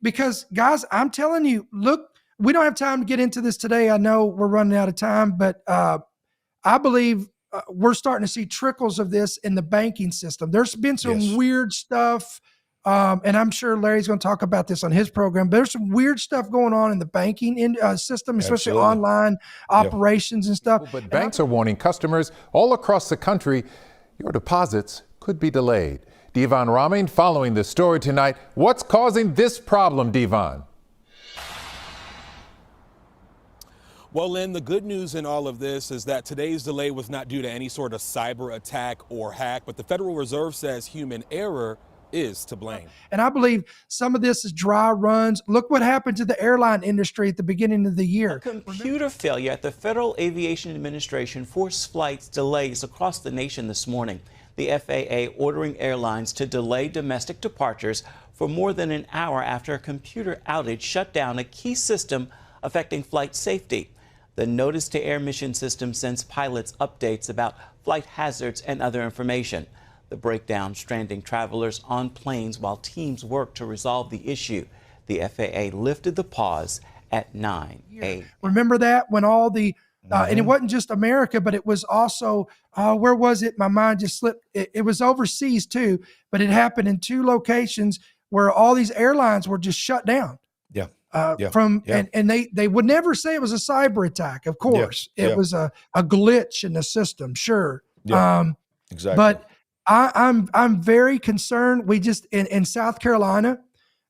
Because guys, I'm telling you, look, we don't have time to get into this today. I know we're running out of time, but I believe we're starting to see trickles of this in the banking system. There's been some weird stuff, and I'm sure Larry's going to talk about this on his program. But there's some weird stuff going on in the banking system, especially online operations and stuff.
But banks are warning customers all across the country, your deposits could be delayed. Devon Ramin following the story tonight. What's causing this problem, Devon?
Well, Lynn, the good news in all of this is that today's delay was not due to any sort of cyber attack or hack, but the Federal Reserve says human error is to blame.
And I believe some of this is dry runs. Look what happened to the airline industry at the beginning of the year.
A computer failure at the Federal Aviation Administration forced flights delays across the nation this morning. The FAA ordering airlines to delay domestic departures for more than an hour after a computer outage shut down a key system affecting flight safety. The Notice to Air mission system sends pilots updates about flight hazards and other information. The breakdown stranding travelers on planes while teams work to resolve the issue. The FAA lifted the pause at 9 a.m.
Remember that when all the and it wasn't just America, but it was also, where was it? My mind just slipped. It was overseas too, but it happened in two locations where all these airlines were just shut down. And they would never say it was a cyber attack. Of course, it was a glitch in the system. Sure.
Exactly.
But I'm very concerned. We just, in South Carolina,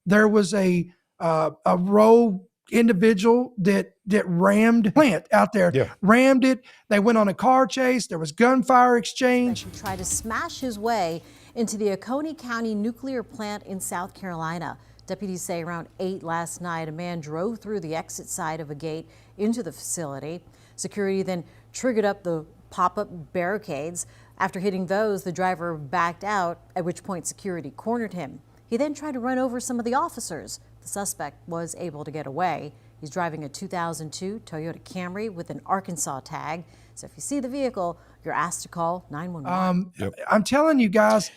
there was a rogue individual that rammed plant out there, rammed it. They went on a car chase. There was gunfire exchange.
He tried to smash his way into the Oconee County nuclear plant in South Carolina. Deputies say around 8 last night, a man drove through the exit side of a gate into the facility. Security then triggered up the pop-up barricades. After hitting those, the driver backed out, at which point security cornered him. He then tried to run over some of the officers. The suspect was able to get away. He's driving a 2002 Toyota Camry with an Arkansas tag. So if you see the vehicle, you're asked to call 911.
I'm telling you guys.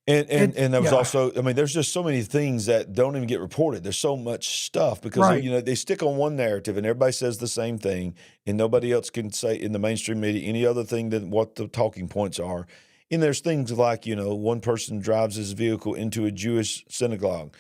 And there was also, I mean, there's just so many things that don't even get reported. There's so much stuff because, you know, they stick on one narrative and everybody says the same thing and nobody else can say in the mainstream media any other thing than what the talking points are. And there's things like, you know, one person drives his vehicle into a Jewish synagogue,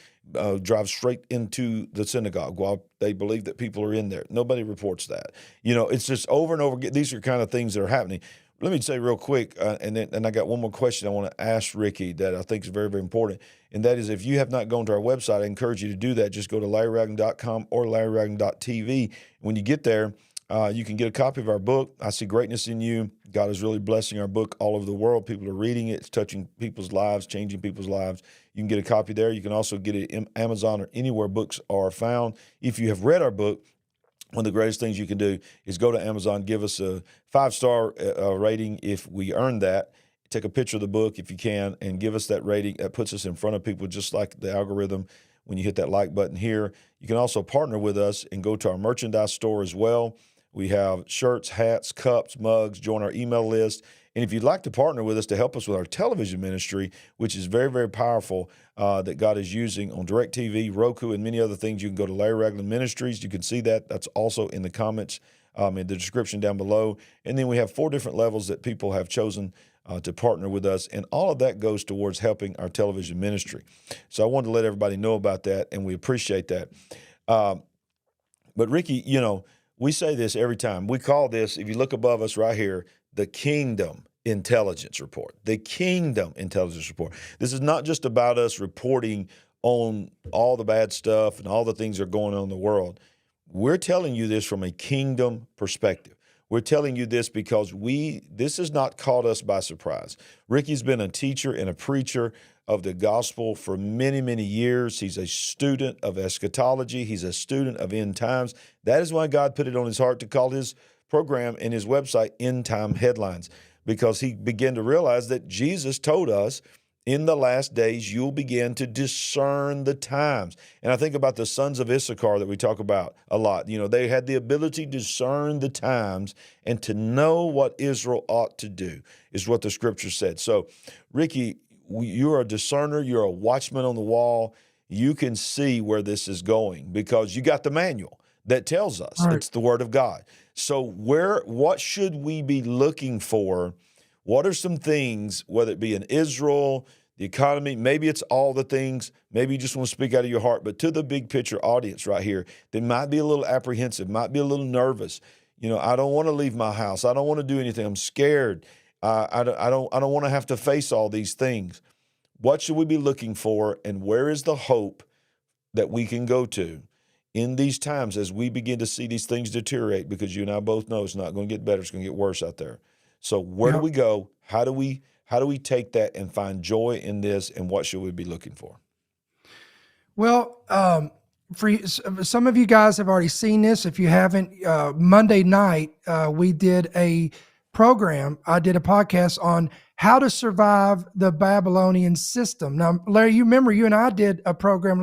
drives straight into the synagogue while they believe that people are in there. Nobody reports that. You know, it's just over and over again. These are kind of things that are happening. Let me say real quick, and I got one more question I want to ask Ricky that I think is very, very important, and that is if you have not gone to our website, I encourage you to do that. Just go to LarryRagland.com or LarryRagland.tv. When you get there, you can get a copy of our book, I See Greatness in You. God is really blessing our book all over the world. People are reading it. It's touching people's lives, changing people's lives. You can get a copy there. You can also get it in Amazon or anywhere books are found. If you have read our book, one of the greatest things you can do is go to Amazon, give us a 5-star rating if we earn that. Take a picture of the book if you can and give us that rating. That puts us in front of people just like the algorithm when you hit that like button here. You can also partner with us and go to our merchandise store as well. We have shirts, hats, cups, mugs. Join our email list. And if you'd like to partner with us to help us with our television ministry, which is very, very powerful, that God is using on DirecTV, Roku, and many other things, you can go to Larry Ragland Ministries. You can see that. That's also in the comments, in the description down below. And then we have 4 different levels that people have chosen to partner with us. And all of that goes towards helping our television ministry. So I wanted to let everybody know about that, and we appreciate that. But Ricky, we say this every time. We call this, if you look above us right here, the Kingdom Intelligence Report. The Kingdom Intelligence Report. This is not just about us reporting on all the bad stuff and all the things that are going on in the world. We're telling you this from a kingdom perspective. We're telling you this because this has not caught us by surprise. Ricky's been a teacher and a preacher of the gospel for many, many years. He's a student of eschatology. He's a student of end times. That is why God put it on his heart to call his program and his website End Time Headlines, because he began to realize that Jesus told us in the last days you'll begin to discern the times. And I think about the sons of Issachar that we talk about a lot. They had the ability to discern the times and to know what Israel ought to do, is what the scripture said. So, Ricky, you're a discerner. You're a watchman on the wall. You can see where this is going because you got the manual that tells us. Right. It's the Word of God. So what should we be looking for? What are some things, whether it be in Israel, the economy, maybe it's all the things, maybe you just want to speak out of your heart, but to the big picture audience right here, they might be a little apprehensive, might be a little nervous. I don't want to leave my house. I don't want to do anything. I'm scared. I don't want to have to face all these things. What should we be looking for, and where is the hope that we can go to in these times as we begin to see these things deteriorate? Because you and I both know it's not going to get better; it's going to get worse out there. So where do we go? How do we take that and find joy in this? And what should we be looking for?
Well, for some of you guys have already seen this. If you haven't, Monday night we did a program. I did a podcast on how to survive the Babylonian system. Now, Larry, you remember you and I did a program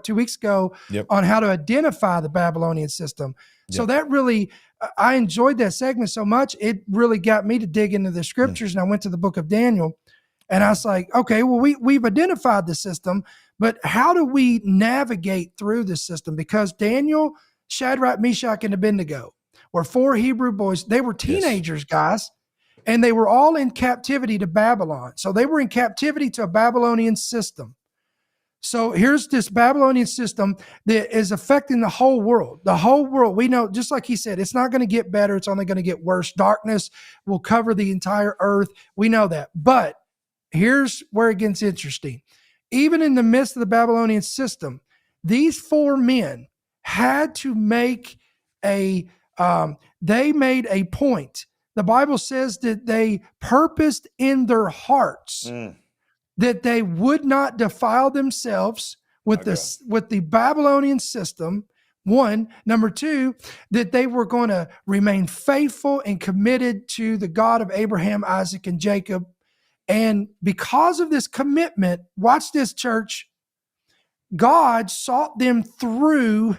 2 weeks ago on how to identify the Babylonian system. So that really, I enjoyed that segment so much, it really got me to dig into the scriptures. And I went to the book of Daniel and I was like, okay, well, we've identified the system, but how do we navigate through the system? Because Daniel, Shadrach, Meshach, and Abednego were 4 Hebrew boys. They were teenagers, guys, and they were all in captivity to Babylon. So they were in captivity to a Babylonian system. So here's this Babylonian system that is affecting the whole world. The whole world, we know, just like he said, it's not going to get better. It's only going to get worse. Darkness will cover the entire earth. We know that. But here's where it gets interesting. Even in the midst of the Babylonian system, these 4 men had to make they made a point. The Bible says that they purposed in their hearts that they would not defile themselves with the Babylonian system. 1, number 2, that they were going to remain faithful and committed to the God of Abraham, Isaac, and Jacob. And because of this commitment, watch this, church, God sought them through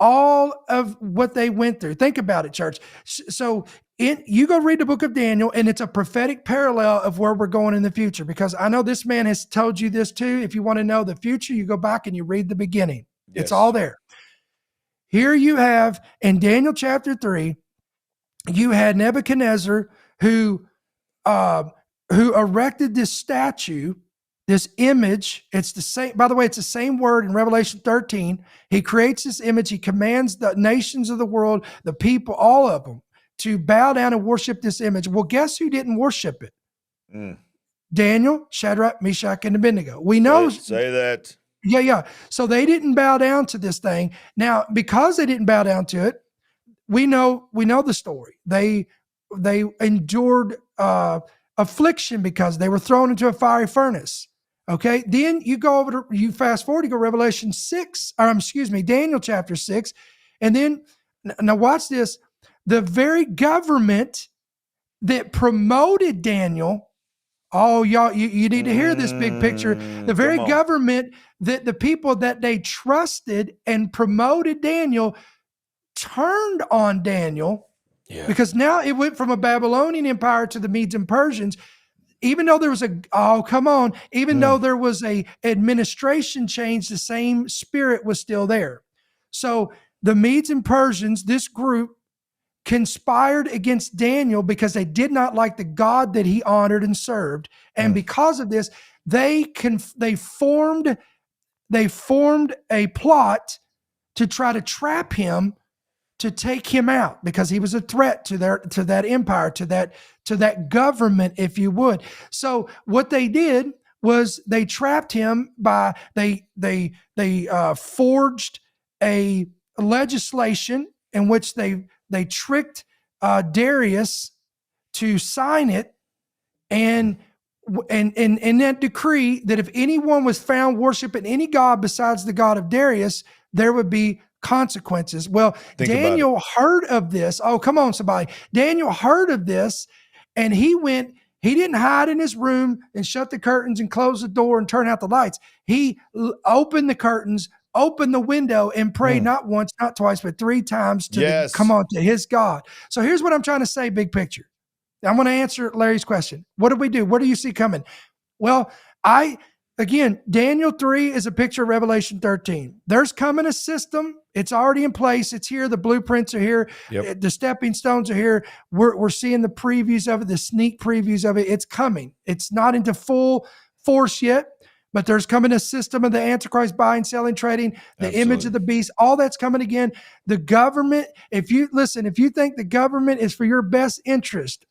all of what they went through. Think about it, church. So you go read the book of Daniel, and it's a prophetic parallel of where we're going in the future, because I know this man has told you this too. If you want to know the future, you go back and you read the beginning. Yes. It's all there. Here you have in Daniel chapter 3, you had Nebuchadnezzar who erected this statue, this image. It's the same, by the way, it's the same word in Revelation 13. He creates this image. He commands the nations of the world, the people, all of them, to bow down and worship this image. Well, guess who didn't worship it? Daniel, Shadrach, Meshach, and Abednego. We know.
Say that.
Yeah. So they didn't bow down to this thing. Now, because they didn't bow down to it, we know the story. They endured affliction because they were thrown into a fiery furnace. Okay. Then you fast forward, you go Revelation 6, Daniel chapter 6. And then, now watch this. The very government that promoted Daniel, y'all, you need to hear this big picture. The very government that the people that they trusted and promoted Daniel turned on Daniel because now it went from a Babylonian empire to the Medes and Persians. Even though there was though there was a administration change, the same spirit was still there. So the Medes and Persians, this group, conspired against Daniel because they did not like the God that he honored and served. And because of this, they formed a plot to try to trap him, to take him out, because he was a threat to that empire, to that government, if you would. So what they did was they trapped him by they forged a legislation in which they tricked Darius to sign it, and in that decree that if anyone was found worshiping any god besides the God of Darius, there would be consequences. Well, Daniel heard of this. Oh, come on, somebody. Daniel heard of this, and he didn't hide in his room and shut the curtains and close the door and turn out the lights. He opened the curtains, opened the window, and prayed not once, not twice, but 3 times to his God. So here's what I'm trying to say, big picture. I'm going to answer Larry's question. What do we do? What do you see coming? Well, Daniel 3 is a picture of Revelation 13. There's coming a system. It's already in place. It's here. The blueprints are here. Yep. The stepping stones are here. We're seeing the previews of it, the sneak previews of it. It's coming. It's not into full force yet, but there's coming a system of the Antichrist buying, selling, trading, the image of the beast. All that's coming again. The government, if you think the government is for your best interest,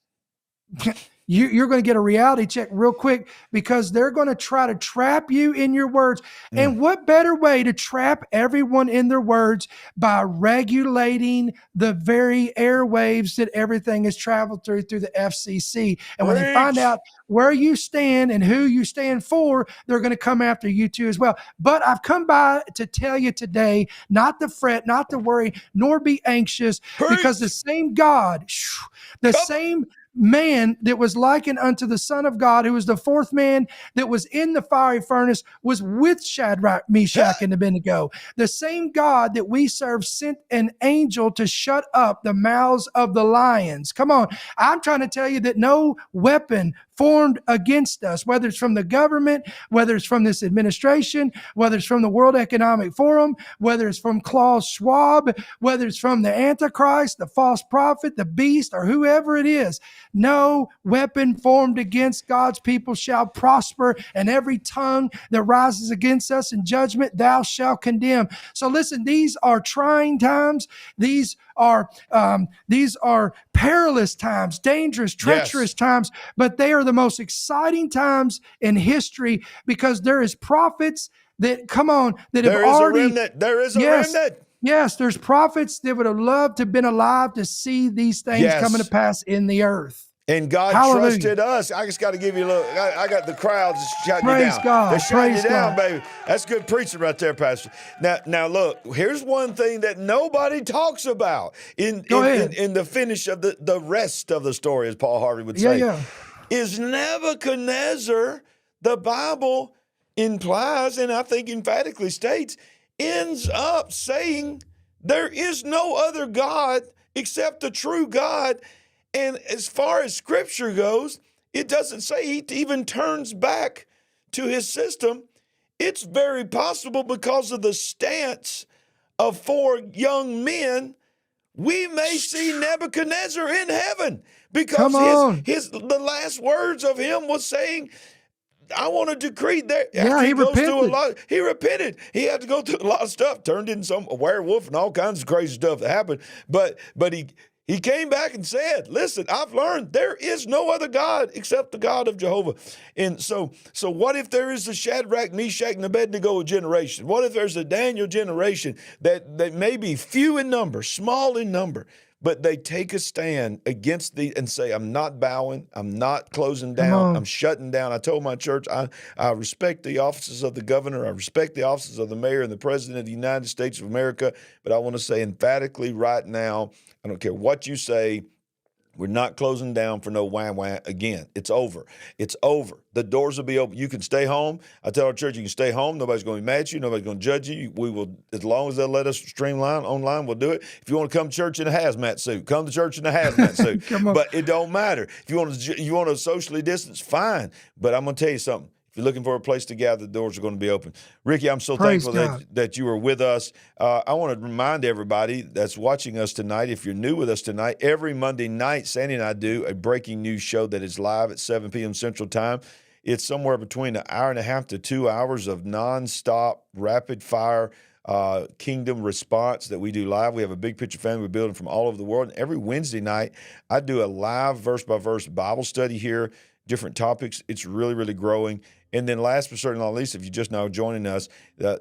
you're going to get a reality check real quick, because they're going to try to trap you in your words. And what better way to trap everyone in their words by regulating the very airwaves that everything is traveled through the FCC. And when they find out where you stand and who you stand for, they're going to come after you too as well. But I've come by to tell you today, not to fret, not to worry, nor be anxious, because the same God, same man that was likened unto the Son of God, who was the 4th man that was in the fiery furnace, was with Shadrach, Meshach, and Abednego. The same God that we serve sent an angel to shut up the mouths of the lions. Come on. I'm trying to tell you that no weapon formed against us, whether it's from the government, whether it's from this administration, whether it's from the World Economic Forum, whether it's from Klaus Schwab, whether it's from the Antichrist, the false prophet, the beast, or whoever it is, no weapon formed against God's people shall prosper, and every tongue that rises against us in judgment thou shalt condemn. So listen, these are trying times. These are perilous times, dangerous, treacherous times, but they are the most exciting times in history, because there is prophets that
There is a remnant.
Yes, there's prophets that would have loved to have been alive to see these things coming to pass in the earth.
And God trusted us. I just got to give you a look. I got the crowd shouting you down.
God.
They're shouting you down, baby. That's good preaching right there, Pastor. Now look, here's one thing that nobody talks about in the finish of the rest of the story, as Paul Harvey would say, is Nebuchadnezzar, the Bible implies, and I think emphatically states, ends up saying there is no other God except the true God. And as far as Scripture goes, it doesn't say he even turns back to his system. It's very possible, because of the stance of 4 young men, we may see Nebuchadnezzar in heaven, because the last words of him was saying, I want to decree that.
Yeah, he repented.
He repented. He had to go through a lot of stuff, turned into a werewolf and all kinds of crazy stuff that happened. But he came back and said, listen, I've learned there is no other God except the God of Jehovah. And so what if there is a Shadrach, Meshach, and Abednego generation? What if there's a Daniel generation that may be few in number, small in number, but they take a stand against and say, I'm not bowing, I'm not closing down, I'm shutting down. I told my church, I respect the offices of the governor, I respect the offices of the mayor and the president of the United States of America, but I want to say emphatically right now, I don't care what you say, We're not closing down for no wham again. It's over. It's over. The doors will be open. You can stay home. I tell our church you can stay home. Nobody's going to be mad at you. Nobody's going to judge you. We will, as long as they'll let us streamline online, we'll do it. If you want to come to church in a hazmat suit, come to church in a hazmat suit. But it don't matter. If you want to socially distance, fine. But I'm going to tell you something. If you're looking for a place to gather, the doors are going to be open. Ricky, I'm so thankful that you were with us. I want to remind everybody that's watching us tonight, if you're new with us tonight, every Monday night, Sandy and I do a breaking news show that is live at 7 p.m. Central Time. It's somewhere between an hour and a half to 2 hours of nonstop, rapid-fire kingdom response that we do live. We have a big picture family we're building from all over the world. And every Wednesday night, I do a live verse-by-verse Bible study here, different topics. It's really, really growing. And then last but certainly not least, if you're just now joining us,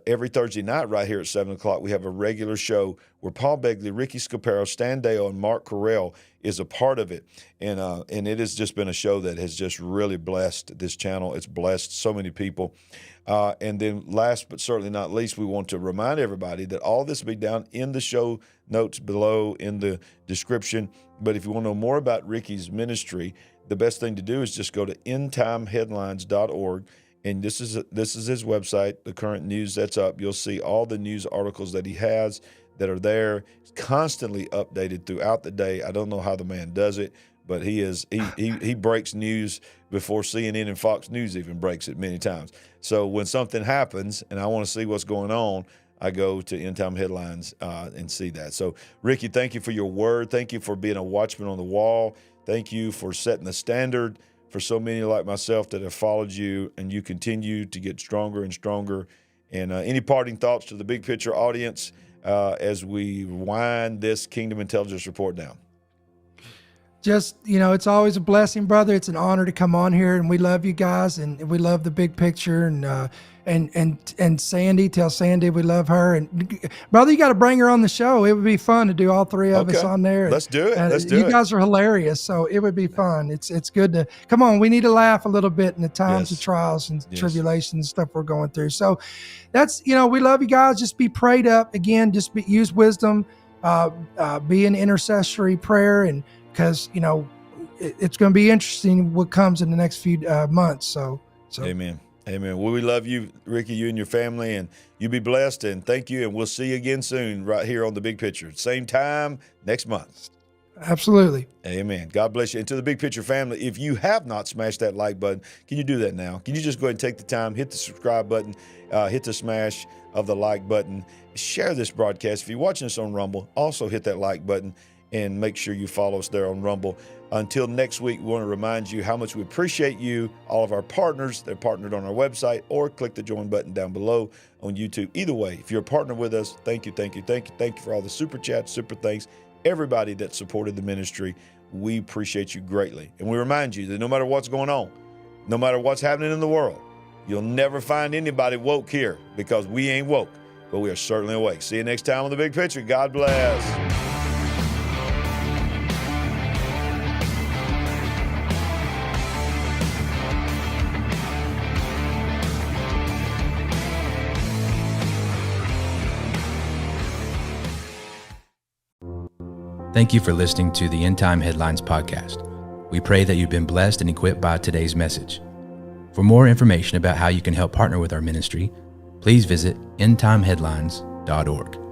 every Thursday night right here at 7 o'clock, we have a regular show where Paul Begley, Ricky Scaparo, Stan Dale, and Mark Carell is a part of it. And it has just been a show that has just really blessed this channel. It's blessed so many people. And then last but certainly not least, we want to remind everybody that all this will be down in the show notes below in the description. But if you want to know more about Ricky's ministry, the best thing to do is just go to endtimeheadlines.org, and this is his website, the current news that's up. You'll see all the news articles that he has that are there. It's constantly updated throughout the day. I don't know how the man does it, but he breaks news before CNN and Fox News even breaks it many times. So when something happens and I want to see what's going on, I go to End Time Headlines and see that. So, Ricky, thank you for your word. Thank you for being a watchman on the wall. Thank you for setting the standard for so many like myself that have followed you, and you continue to get stronger and stronger. And any parting thoughts to the big picture audience as we wind this Kingdom Intelligence Report down?
Just, it's always a blessing, brother. It's an honor to come on here, and we love you guys, and we love the big picture. And Sandy, tell Sandy we love her. And brother, you got to bring her on the show. It would be fun to do all three of us on there.
Let's do it.
You guys are hilarious, so it would be fun. It's good to come on. We need to laugh a little bit in the times of trials and tribulations and stuff we're going through. So that's we love you guys. Just be prayed up again. Just use wisdom. Be an intercessory prayer, and because it's going to be interesting what comes in the next few months. So
amen. Amen. Well, we love you, Ricky, you and your family, and you be blessed, and thank you, and we'll see you again soon right here on The Big Picture. Same time next month.
Absolutely.
Amen. God bless you. And to the Big Picture family, if you have not smashed that like button, can you do that now? Can you just go ahead and take the time, hit the subscribe button, hit the smash of the like button, share this broadcast. If you're watching us on Rumble, also hit that like button and make sure you follow us there on Rumble. Until next week, we want to remind you how much we appreciate you, all of our partners that are partnered on our website, or click the join button down below on YouTube. Either way, if you're a partner with us, thank you, thank you, thank you. Thank you for all the super chats, super thanks, everybody that supported the ministry. We appreciate you greatly. And we remind you that no matter what's going on, no matter what's happening in the world, you'll never find anybody woke here, because we ain't woke, but we are certainly awake. See you next time on The Big Picture. God bless.
Thank you for listening to the End Time Headlines podcast. We pray that you've been blessed and equipped by today's message. For more information about how you can help partner with our ministry, please visit endtimeheadlines.org.